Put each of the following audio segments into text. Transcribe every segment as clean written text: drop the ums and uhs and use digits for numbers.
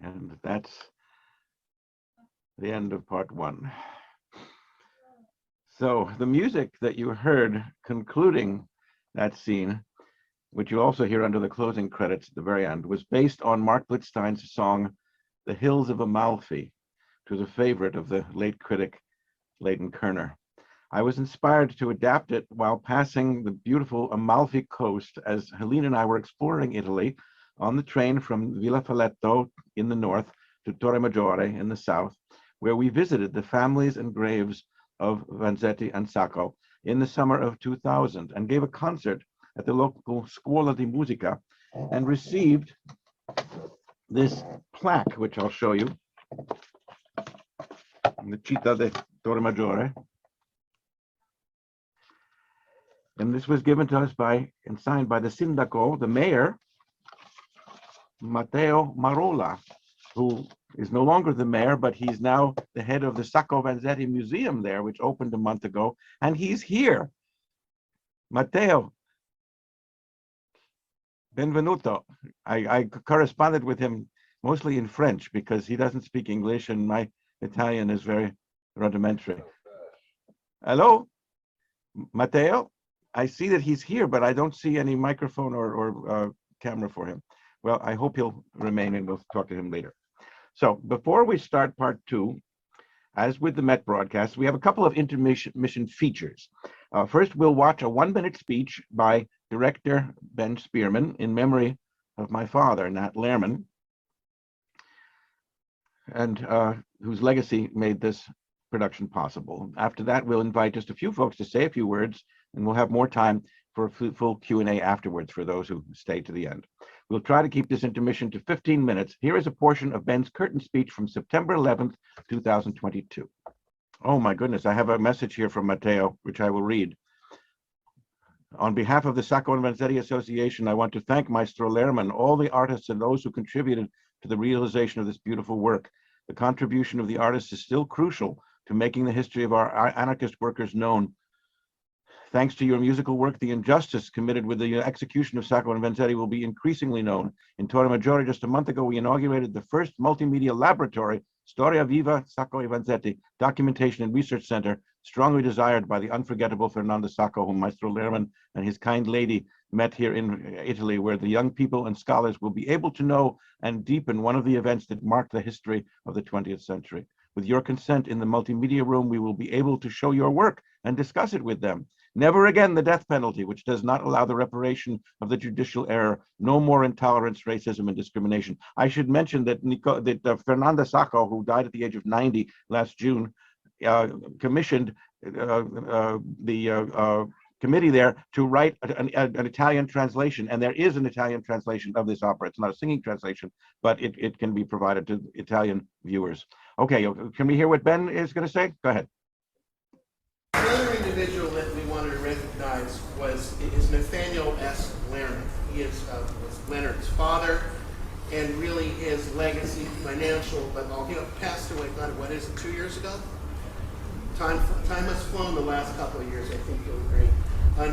And that's the end of part 1. So the music that you heard concluding that scene, which you also hear under the closing credits at the very end, was based on Marc Blitzstein's song, The Hills of Amalfi, which was a favorite of the late critic Leighton Kerner. I was inspired to adapt it while passing the beautiful Amalfi coast as Helene and I were exploring Italy on the train from Villa Falletto in the north to Torremaggiore in the south, where we visited the families and graves of Vanzetti and Sacco in the summer of 2000 and gave a concert at the local Scuola di Musica and received this plaque, which I'll show you, in the Città di Torremaggiore. And this was given to us by and signed by the Sindaco, the mayor, Matteo Marolla, who is no longer the mayor, but he's now the head of the Sacco-Vanzetti Museum there, which opened a month ago, and he's here. Matteo, benvenuto. I corresponded with him mostly in French because he doesn't speak English and my Italian is very rudimentary. Hello, Matteo? I see that he's here, but I don't see any microphone or camera for him. Well, I hope he'll remain and we'll talk to him later. So before we start part 2, as with the Met broadcast, we have a couple of intermission features. First, we'll watch a 1-minute speech by director Ben Spierman in memory of my father, Nat Lehrman, and whose legacy made this production possible. After that, we'll invite just a few folks to say a few words, and we'll have more time for a full Q&A afterwards for those who stay to the end. We'll try to keep this intermission to 15 minutes. Here is a portion of Ben's curtain speech from September 11th, 2022. Oh my goodness, I have a message here from Matteo, which I will read. On behalf of the Sacco and Vanzetti Association, I want to thank Maestro Lehrman, all the artists and those who contributed to the realization of this beautiful work. The contribution of the artists is still crucial to making the history of our anarchist workers known. Thanks to your musical work, the injustice committed with the execution of Sacco and Vanzetti will be increasingly known. In Torremaggiore, just a month ago, we inaugurated the first multimedia laboratory, STORIA VIVA Sacco and Vanzetti, Documentation and Research Center, strongly desired by the unforgettable Fernanda Sacco, whom Maestro Lehrman and his kind lady met here in Italy, where the young people and scholars will be able to know and deepen one of the events that marked the history of the 20th century. With your consent in the multimedia room, we will be able to show your work and discuss it with them. Never again the death penalty, which does not allow the reparation of the judicial error. No more intolerance, racism, and discrimination. I should mention that, Fernanda Sacco, who died at the age of 90 last June, commissioned the committee there to write an Italian translation, and there is an Italian translation of this opera. It's not a singing translation, but it can be provided to Italian viewers. Okay, can we hear what Ben is going to say? Go ahead. Another individual that we wanted to recognize is Nathaniel S. Leonard. He was Leonard's father, and really his legacy, financial, but he passed away, what is it, 2 years ago? Time has flown the last couple of years, I think you'll agree.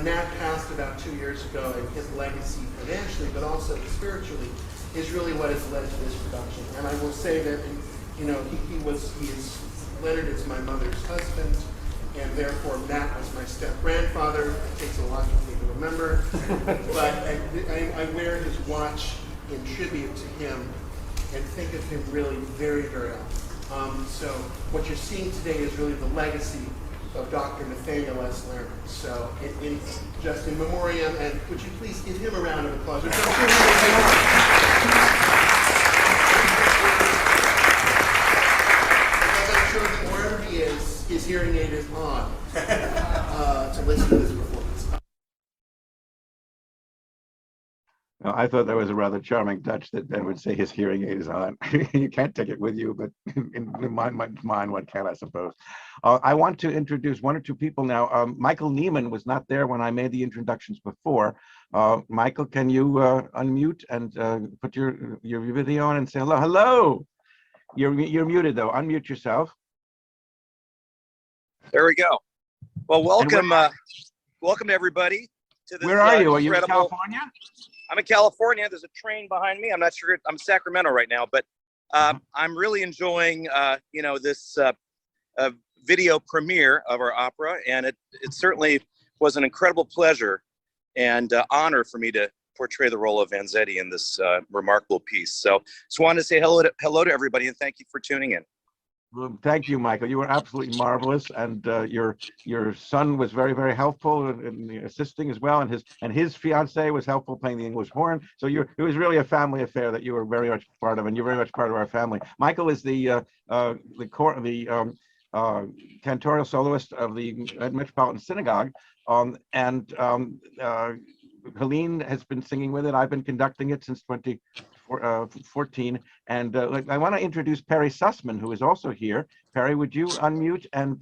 Nat passed about 2 years ago, and his legacy financially, but also spiritually, is really what has led to this production. And I will say that, Leonard is my mother's husband, and therefore Nat was my step-grandfather. It takes a lot for me to remember, but I wear his watch in tribute to him and think of him really very, very often. So what you're seeing today is really the legacy of Dr. Nathaniel S. Lehrman. So just in memoriam, and would you please give him a round of applause? Wherever he is, his hearing aid is on to listen to this performance. Well, I thought that was a rather charming touch that Ben would say his hearing aid is on. You can't take it with you, but in my mind, one can, I suppose. I want to introduce one or two people now. Michael Niemann was not there when I made the introductions before. Michael, can you unmute and put your video on and say hello? Hello! You're muted though. Unmute yourself. There we go. Well, welcome, welcome everybody to this. Where are you? Are you in California? I'm in California. There's a train behind me. I'm not sure. I'm in Sacramento right now, but I'm really enjoying, this video premiere of our opera, and it certainly was an incredible pleasure and honor for me to portray the role of Vanzetti in this remarkable piece. So just wanted to say hello to everybody, and thank you for tuning in. Well, thank you, Michael. You were absolutely marvelous, and your son was very, very helpful in assisting as well, and his fiance was helpful playing the English horn. So it was really a family affair that you were very much part of, and you're very much part of our family. Michael is the cantorial soloist of the Metropolitan Synagogue, and Helene has been singing with it. I've been conducting it since 2014. And I want to introduce Perri Sussman, who is also here. Perri, would you unmute and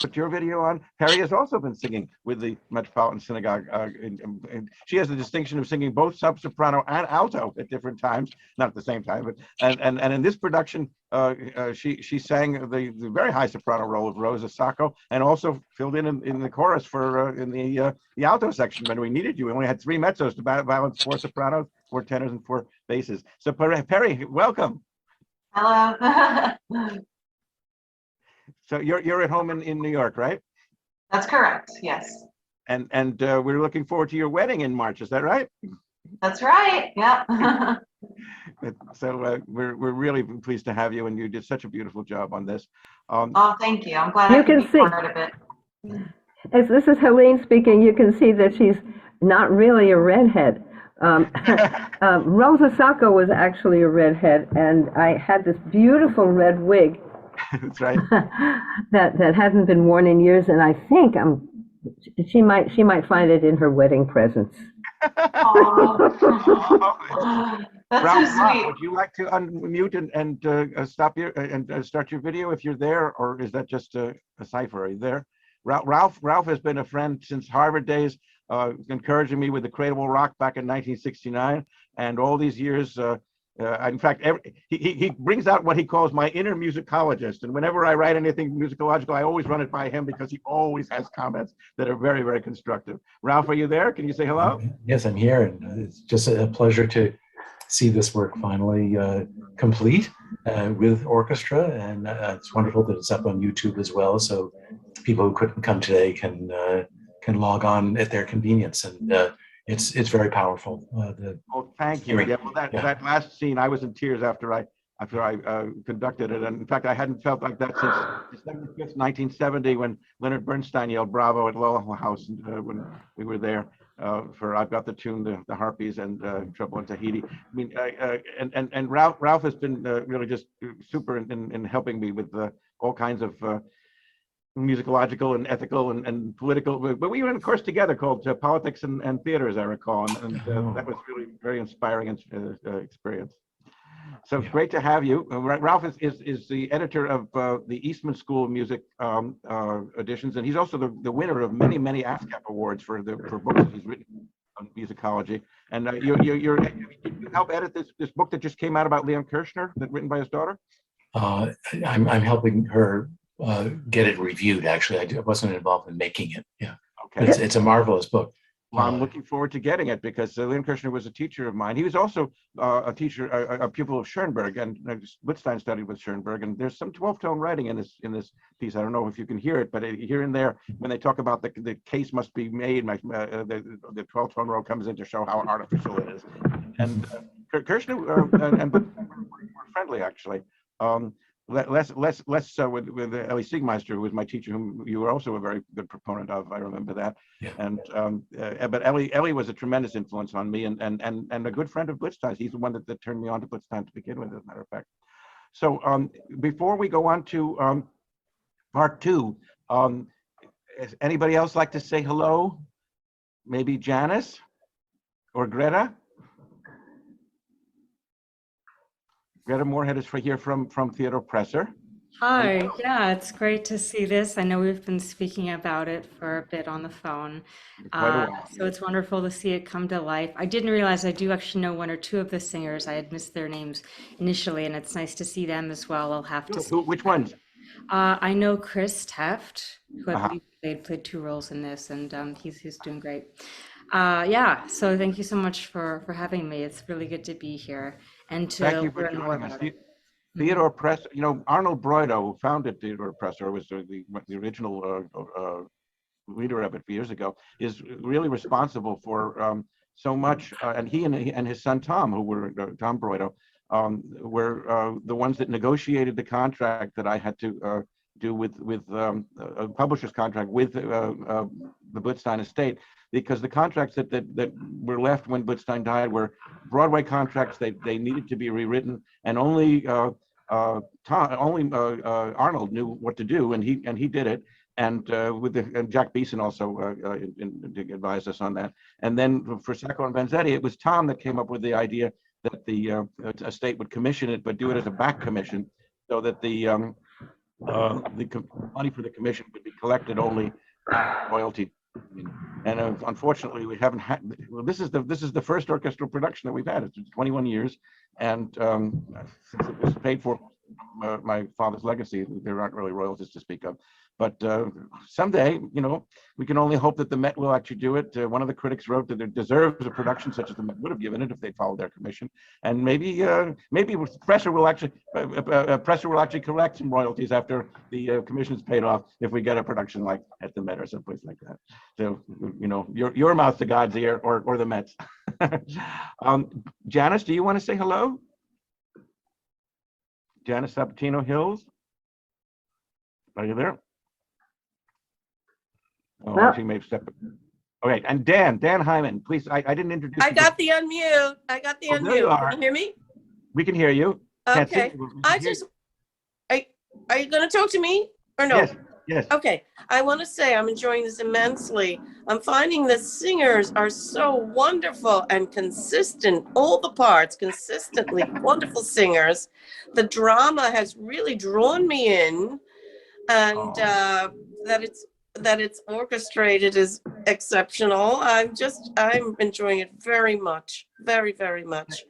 put your video on? Perri has also been singing with the Metropolitan Synagogue. And she has the distinction of singing both sub-soprano and alto at different times, not at the same time, but and in this production, she sang the very high soprano role of Rosa Sacco, and also filled in the chorus for in the alto section when we needed you. We only had 3 mezzos to balance 4 sopranos, 4 tenors, and 4 basses. So Perri, welcome. Hello. So you're at home in New York, right? That's correct. Yes. And we're looking forward to your wedding in March. Is that right? That's right. Yeah. So we're really pleased to have you, and you did such a beautiful job on this. Oh, thank you. I'm glad I could be part of it. As this is Helene speaking, you can see that she's not really a redhead. Rosa Sacco was actually a redhead, and I had this beautiful red wig. That's right. that hadn't been worn in years, and I think she might find it in her wedding presents. Oh, that's Ralph, so sweet. would you like to unmute and stop your and start your video if you're there, or is that just a cipher? Are you there? Ralph has been a friend since Harvard days, encouraging me with the Cradle Rock back in 1969, and all these years. In fact, he brings out what he calls my inner musicologist, and whenever I write anything musicological, I always run it by him because he always has comments that are very, very constructive. Ralph, are you there? Can you say hello? Yes, I'm here, and it's just a pleasure to see this work finally complete with orchestra, and it's wonderful that it's up on YouTube as well, so people who couldn't come today can log on at their convenience, and it's very powerful. Oh, thank you. Yeah, well, that last scene, I was in tears after I conducted it, and in fact, I hadn't felt like that since December 5th, 1970, when Leonard Bernstein yelled "Bravo" at Lowell House, when we were there for "I've Got the Tune," the Harpies, and "Trouble in Tahiti." I mean, and Ralph has been really just super in helping me with all kinds of musicological and ethical and political, but we were in a course together called Politics and Theater, as I recall, and that was really very inspiring experience. So it's great to have you. Ralph is the editor of the Eastman School of Music editions, and he's also the winner of many ASCAP awards for books that he's written on musicology. And you help edit this book that just came out about Leon Kirshner, that written by his daughter. I'm helping her get it reviewed. Actually, I wasn't involved in making it. Yeah, okay. But it's a marvelous book. Well, I'm looking forward to getting it because Leon Kirshner was a teacher of mine. He was also a teacher, a pupil of Schoenberg, and Blitzstein studied with Schoenberg. And there's some 12-tone writing in this piece. I don't know if you can hear it, but here and there, when they talk about the case must be made, the 12-tone row comes in to show how artificial it is. And Kirshner and Blitzstein were friendly, actually. Less so with Ellie Siegmeister, who was my teacher, whom you were also a very good proponent of. I remember that. Yeah. And but Ellie was a tremendous influence on me, and a good friend of Blitzstein's. He's the one that turned me on to Blitzstein to begin with, as a matter of fact. So before we go on to part 2, does anybody else like to say hello? Maybe Janis or Greta? Greta Moorhead is here from Theodore Presser. Hi, yeah, it's great to see this. I know we've been speaking about it for a bit on the phone. So it's wonderful to see it come to life. I didn't realize I do actually know 1 or 2 of the singers. I had missed their names initially, and it's nice to see them as well. I'll have to see. Which ones? I know Chris Teft, who I believe played 2 roles in this, and he's doing great. Yeah, so thank you so much for having me. It's really good to be here and to learn more about it. Theodore Press, Arnold Broido, who founded Theodore Presser, was the original leader of it years ago, is really responsible for so much. And he and his son Tom, who were Tom Broido, were the ones that negotiated the contract that I had to do with a publisher's contract with the Blitzstein estate, because the contracts that were left when Blitzstein died were Broadway contracts. They needed to be rewritten, and only Arnold knew what to do, and he did it. And and Jack Beeson also advised us on that. And then for Sacco and Vanzetti, it was Tom that came up with the idea that the estate would commission it, but do it as a back commission, so that the money for the commission would be collected only royalty. And unfortunately, we haven't had. Well, this is the first orchestral production that we've had. It's 21 years, and since it was paid for my father's legacy, there aren't really royalties to speak of. But someday, we can only hope that the Met will actually do it. One of the critics wrote that it deserves a production such as the Met would have given it if they followed their commission. And maybe Presser will actually collect some royalties after the commission's paid off if we get a production like at the Met or someplace like that. So your mouth to God's ear, or the Mets. Janis, do you want to say hello? Janis Sabatino Hills, are you there? Oh, No. she may have stepped. Okay, and Dan Hyman, please. I didn't introduce you. I got the unmute. Oh, there you are. Can you hear me? We can hear you. Can't see Okay. you, but we can I hear just, are you going to talk to me or no? you. Yes. Okay. I want to say I'm enjoying this immensely. I'm finding the singers are so wonderful and consistent, all the parts, consistently wonderful singers. The drama has really drawn me in, and that it's orchestrated is exceptional. I'm enjoying it very much, very, very much.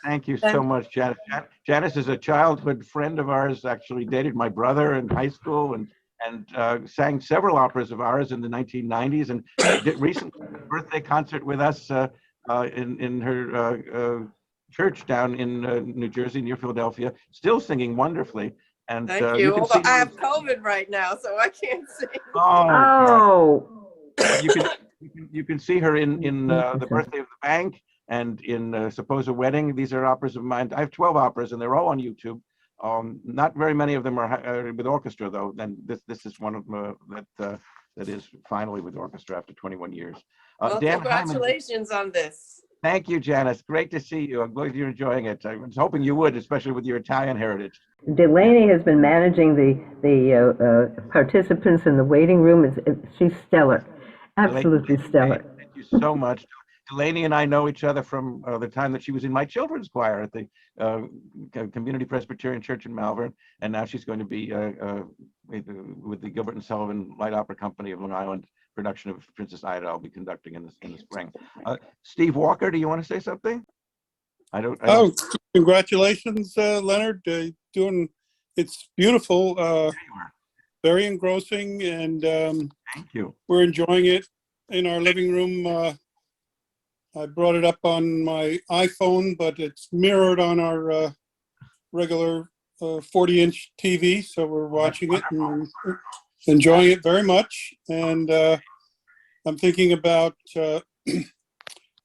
Thank you so much, Janis. Janis is a childhood friend of ours, actually dated my brother in high school, and sang several operas of ours in the 1990s, and did recently a birthday concert with us in her church down in New Jersey, near Philadelphia, still singing wonderfully. And Thank you you. can Although see I have COVID right now, so I can't sing. Oh, you can see her in The Birthday of the Bank and in Suppose a Wedding. These are operas of mine. I have 12 operas, and they're all on YouTube. Not very many of them are with orchestra, though. And this is one of them that is finally with orchestra after 21 years. Well, Dan congratulations on this. Thank you, Janis. Great to see you. I'm glad you're enjoying it. I was hoping you would, especially with your Italian heritage. Delaney has been managing the participants in the waiting room. She's stellar, absolutely stellar. Thank you so much. Delaney and I know each other from the time that she was in my children's choir at the Community Presbyterian Church in Malvern, and now she's going to be with the Gilbert and Sullivan Light Opera Company of Long Island production of Princess Ida. I'll be conducting in the spring. Steve Walker, do you want to say something? I don't. Oh, congratulations, Leonard. It's beautiful, very engrossing, and Thank you. we're enjoying it in our living room. I brought it up on my iPhone, but it's mirrored on our regular 40-inch TV, so we're watching it and enjoying it very much. And I'm thinking about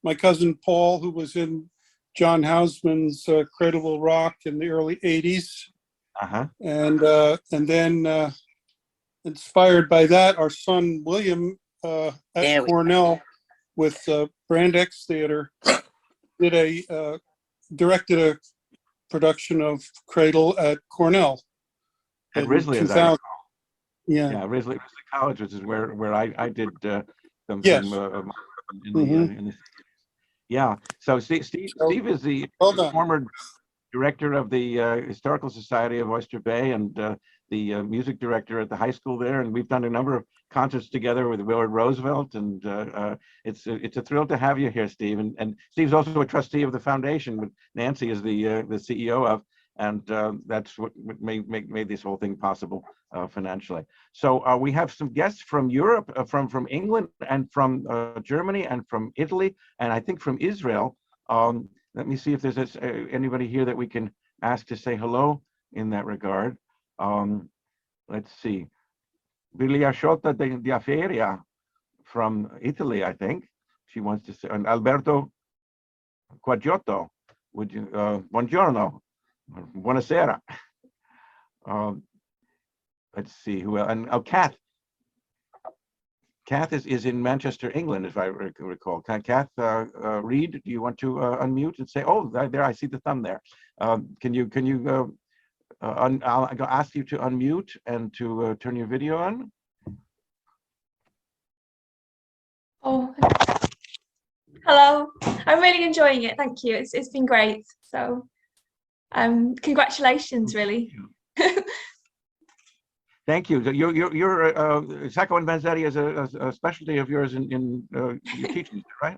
my cousin Paul, who was in John Houseman's Cradle Will Rock in the early 80s. And then inspired by that, our son William at Cornell with Brand X Theater directed a production of Cradle at Cornell. At Risley, as I 2000. recall. Yeah. Yeah, Risley College, which is where I did some Yes. in the yeah. So Steve is the former director of the Historical Society of Oyster Bay and the music director at the high school there, and we've done a number of concerts together with Willard Roosevelt, and it's a thrill to have you here, Steve. And Steve's also a trustee of the foundation, which Nancy is the CEO of, and that's what made this whole thing possible financially. So we have some guests from Europe, from England, and from Germany, and from Italy, and I think from Israel. Let me see if there's anybody here that we can ask to say hello. in that regard. Let's see. Vigliasciota di Feria from Italy, I think. She wants to say, and Alberto Quagiotto, would you, buongiorno, buonasera. Let's see who else, and Kath. Kath is in Manchester, England, if I recall. Kath Reed, do you want to unmute and say, oh, there, I see the thumb there. Can you I'll ask you to unmute and to turn your video on. Oh, hello. I'm really enjoying it. Thank you. It's been great. So, congratulations, really. Thank you. Your Sacco and Vanzetti is a specialty of yours in your teaching, right?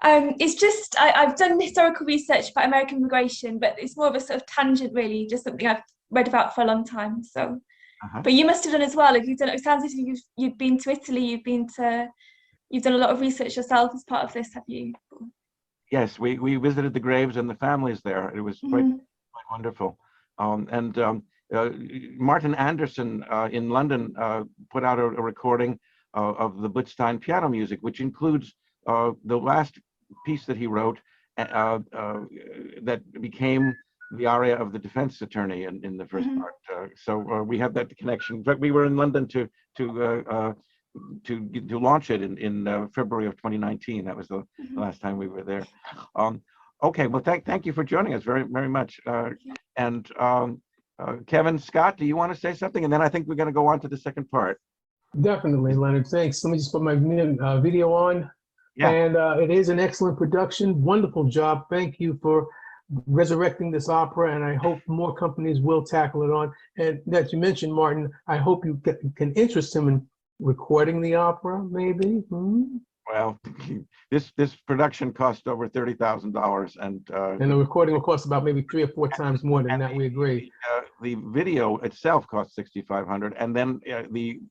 It's just I've done historical research about American immigration, but it's more of a sort of tangent, really, just something I've read about for a long time. So, but you must have done as well. If you've done, it sounds as if you've been to Italy, you've done a lot of research yourself as part of this, have you? Yes, we visited the graves and the families there. It was quite wonderful. Martin Anderson in London put out a recording of the Blitzstein piano music, which includes the last piece that he wrote that became the aria of the defense attorney in the first part. So we have that connection. But we were in London to launch it in February of 2019. That was the last time we were there. Okay, well, thank you for joining us very, very much. Kevin Scott, do you want to say something? And then I think we're going to go on to the second part. Definitely, Leonard. Thanks. Let me just put my video on. Yeah. And it is an excellent production. Wonderful job. Thank you for resurrecting this opera, and I hope more companies will tackle it on. And that you mentioned, Martin, I hope you can interest him in recording the opera, maybe. Well, this production cost over $30,000, and the recording will cost about maybe 3 or 4 times more than that. We agree. The video itself cost $6,500, and then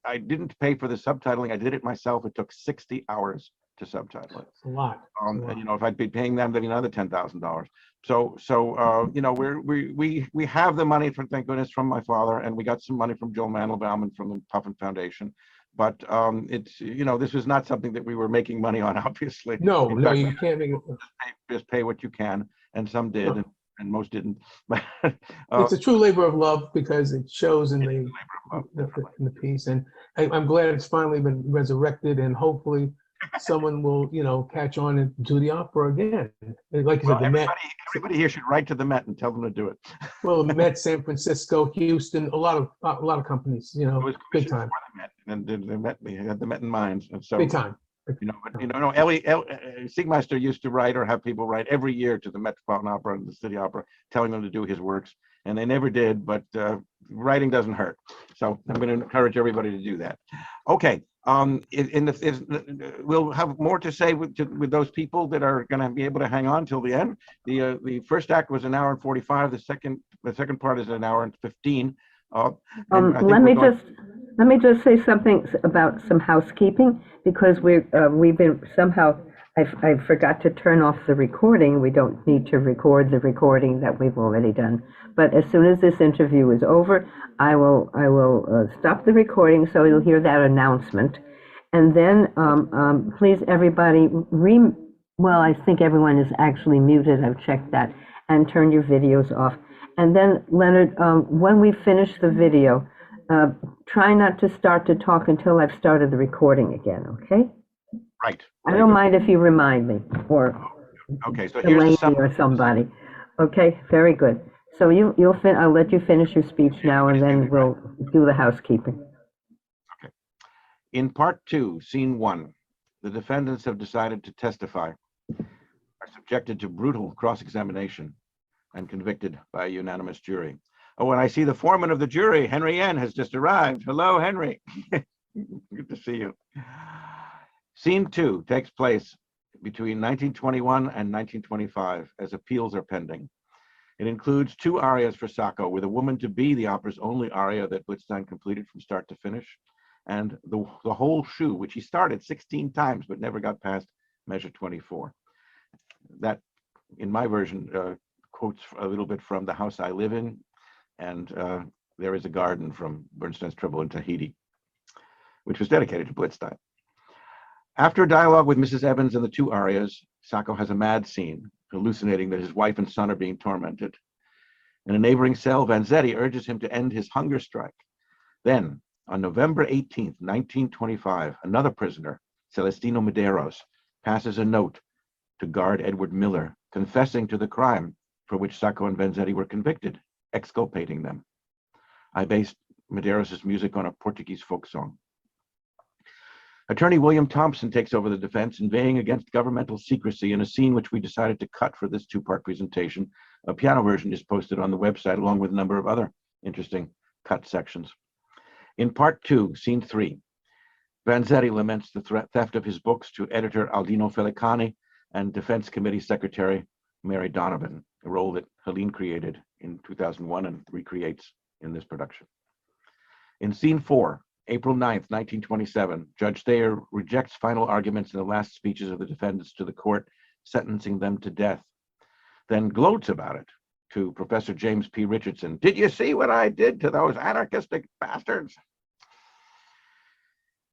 I didn't pay for the subtitling. I did it myself. It took 60 hours to subtitle it. It's a lot. And you know, if I'd be paying them, then another $10,000. So you know, we have the money, for thank goodness, from my father, and we got some money from Joel Mandelbaum and from the Puffin Foundation. But it's, you know, this was not something that we were making money on, obviously. No, you can't make it. Just pay what you can, and some did, and most didn't. It's a true labor of love because it shows in the piece, and I'm glad it's finally been resurrected, and hopefully someone will, you know, catch on and do the opera again. Like you said, the Met. Everybody here should write to the Met and tell them to do it. Well, the Met, San Francisco, Houston, a lot of companies, you know, big time. And the Met, they had the Met in mind, and so big time. You know, but, you know, no, Siegmeister used to write or have people write every year to the Metropolitan Opera and the City Opera, telling them to do his works, and they never did. But writing doesn't hurt, so I'm going to encourage everybody to do that. Okay, we'll have more to say with those people that are going to be able to hang on till the end. The first act was 1 hour and 45. The second part is 1 hour and 15. Let me just say something about some housekeeping, because we've been somehow, I forgot to turn off the recording. We don't need to record the recording that we've already done. But as soon as this interview is over, I will stop the recording, so you'll hear that announcement. And then please everybody, well, I think everyone is actually muted. I've checked that, and turn your videos off. And then, Leonard, when we finish the video, try not to start to talk until I've started the recording again, okay? Right. I don't mind if you remind me, or okay, so here's or somebody. Okay, very good. So I'll let you finish your speech now, and then we'll do the housekeeping. Okay. In part 2, scene 1, the defendants have decided to testify, are subjected to brutal cross-examination, and convicted by a unanimous jury. Oh, and I see the foreman of the jury, Henry N., has just arrived. Hello, Henry. Good to see you. Scene 2 takes place between 1921 and 1925 as appeals are pending. It includes 2 arias for Sacco, with a woman to be the opera's only aria that Blitzstein completed from start to finish, and the whole shoe, which he started 16 times but never got past measure 24. That, in my version, quotes a little bit from The House I Live In, and There is a Garden from Bernstein's Trouble in Tahiti, which was dedicated to Blitzstein. After a dialogue with Mrs. Evans and the two arias, Sacco has a mad scene, hallucinating that his wife and son are being tormented. In a neighboring cell, Vanzetti urges him to end his hunger strike. Then, on November 18th, 1925, another prisoner, Celestino Medeiros, passes a note to guard Edward Miller, confessing to the crime for which Sacco and Vanzetti were convicted, exculpating them. I based Medeiros' music on a Portuguese folk song. Attorney William Thompson takes over the defense, inveighing against governmental secrecy in a scene which we decided to cut for this two-part presentation. A piano version is posted on the website, along with a number of other interesting cut sections. In part 2, scene 3, Vanzetti laments the theft of his books to editor Aldino Felicani and Defense Committee Secretary Mary Donovan, a role that Helene created in 2001 and recreates in this production. In scene 4, April 9th, 1927, Judge Thayer rejects final arguments in the last speeches of the defendants to the court, sentencing them to death, then gloats about it to Professor James P. Richardson. Did you see what I did to those anarchistic bastards?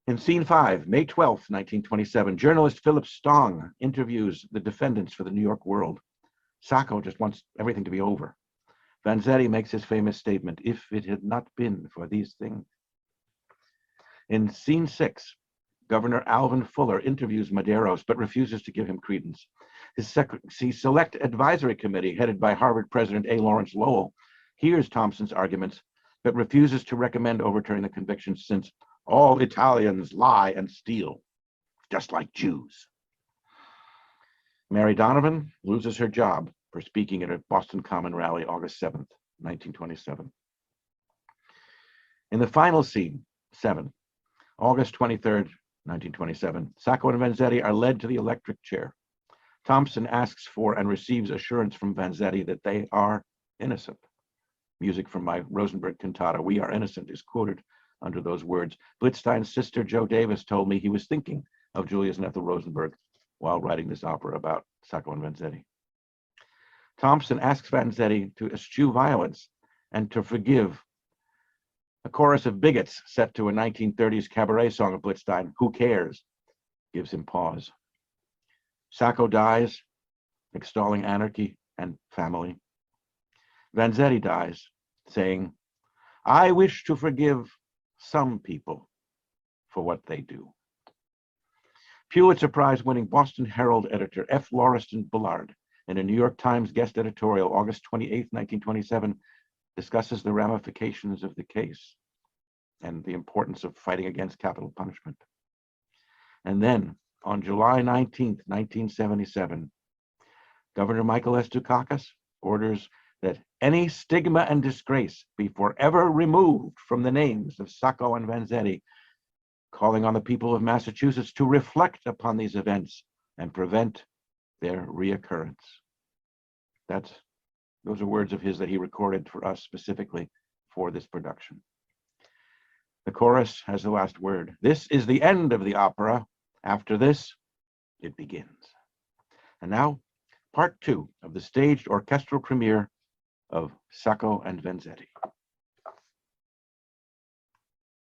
In scene 5, May 12th, 1927, journalist Philip Stong interviews the defendants for the New York World. Sacco just wants everything to be over. Vanzetti makes his famous statement, "If it had not been for these things." In scene 6, Governor Alvin Fuller interviews Medeiros, but refuses to give him credence. His Select Advisory Committee, headed by Harvard President A. Lawrence Lowell, hears Thompson's arguments, but refuses to recommend overturning the conviction, since all Italians lie and steal, just like Jews. Mary Donovan loses her job for speaking at a Boston Common rally August 7th, 1927. In the final scene, 7, August 23rd, 1927, Sacco and Vanzetti are led to the electric chair. Thompson asks for and receives assurance from Vanzetti that they are innocent. Music from my Rosenberg cantata, "We Are Innocent," is quoted under those words. Blitzstein's sister, Joe Davis, told me he was thinking of Julius and Ethel Rosenberg while writing this opera about Sacco and Vanzetti. Thompson asks Vanzetti to eschew violence and to forgive. A chorus of bigots set to a 1930s cabaret song of Blitzstein, "Who Cares?" gives him pause. Sacco dies, extolling anarchy and family. Vanzetti dies, saying, "I wish to forgive some people for what they do." Pulitzer Prize-winning Boston Herald editor F. Lauriston Bullard, in a New York Times guest editorial, August 28, 1927, discusses the ramifications of the case and the importance of fighting against capital punishment. And then, on July 19, 1977, Governor Michael S. Dukakis orders that any stigma and disgrace be forever removed from the names of Sacco and Vanzetti, calling on the people of Massachusetts to reflect upon these events and prevent their reoccurrence. Those are words of his that he recorded for us specifically for this production. The chorus has the last word. This is the end of the opera. After this, it begins. And now, part 2 of the staged orchestral premiere of Sacco and Vanzetti.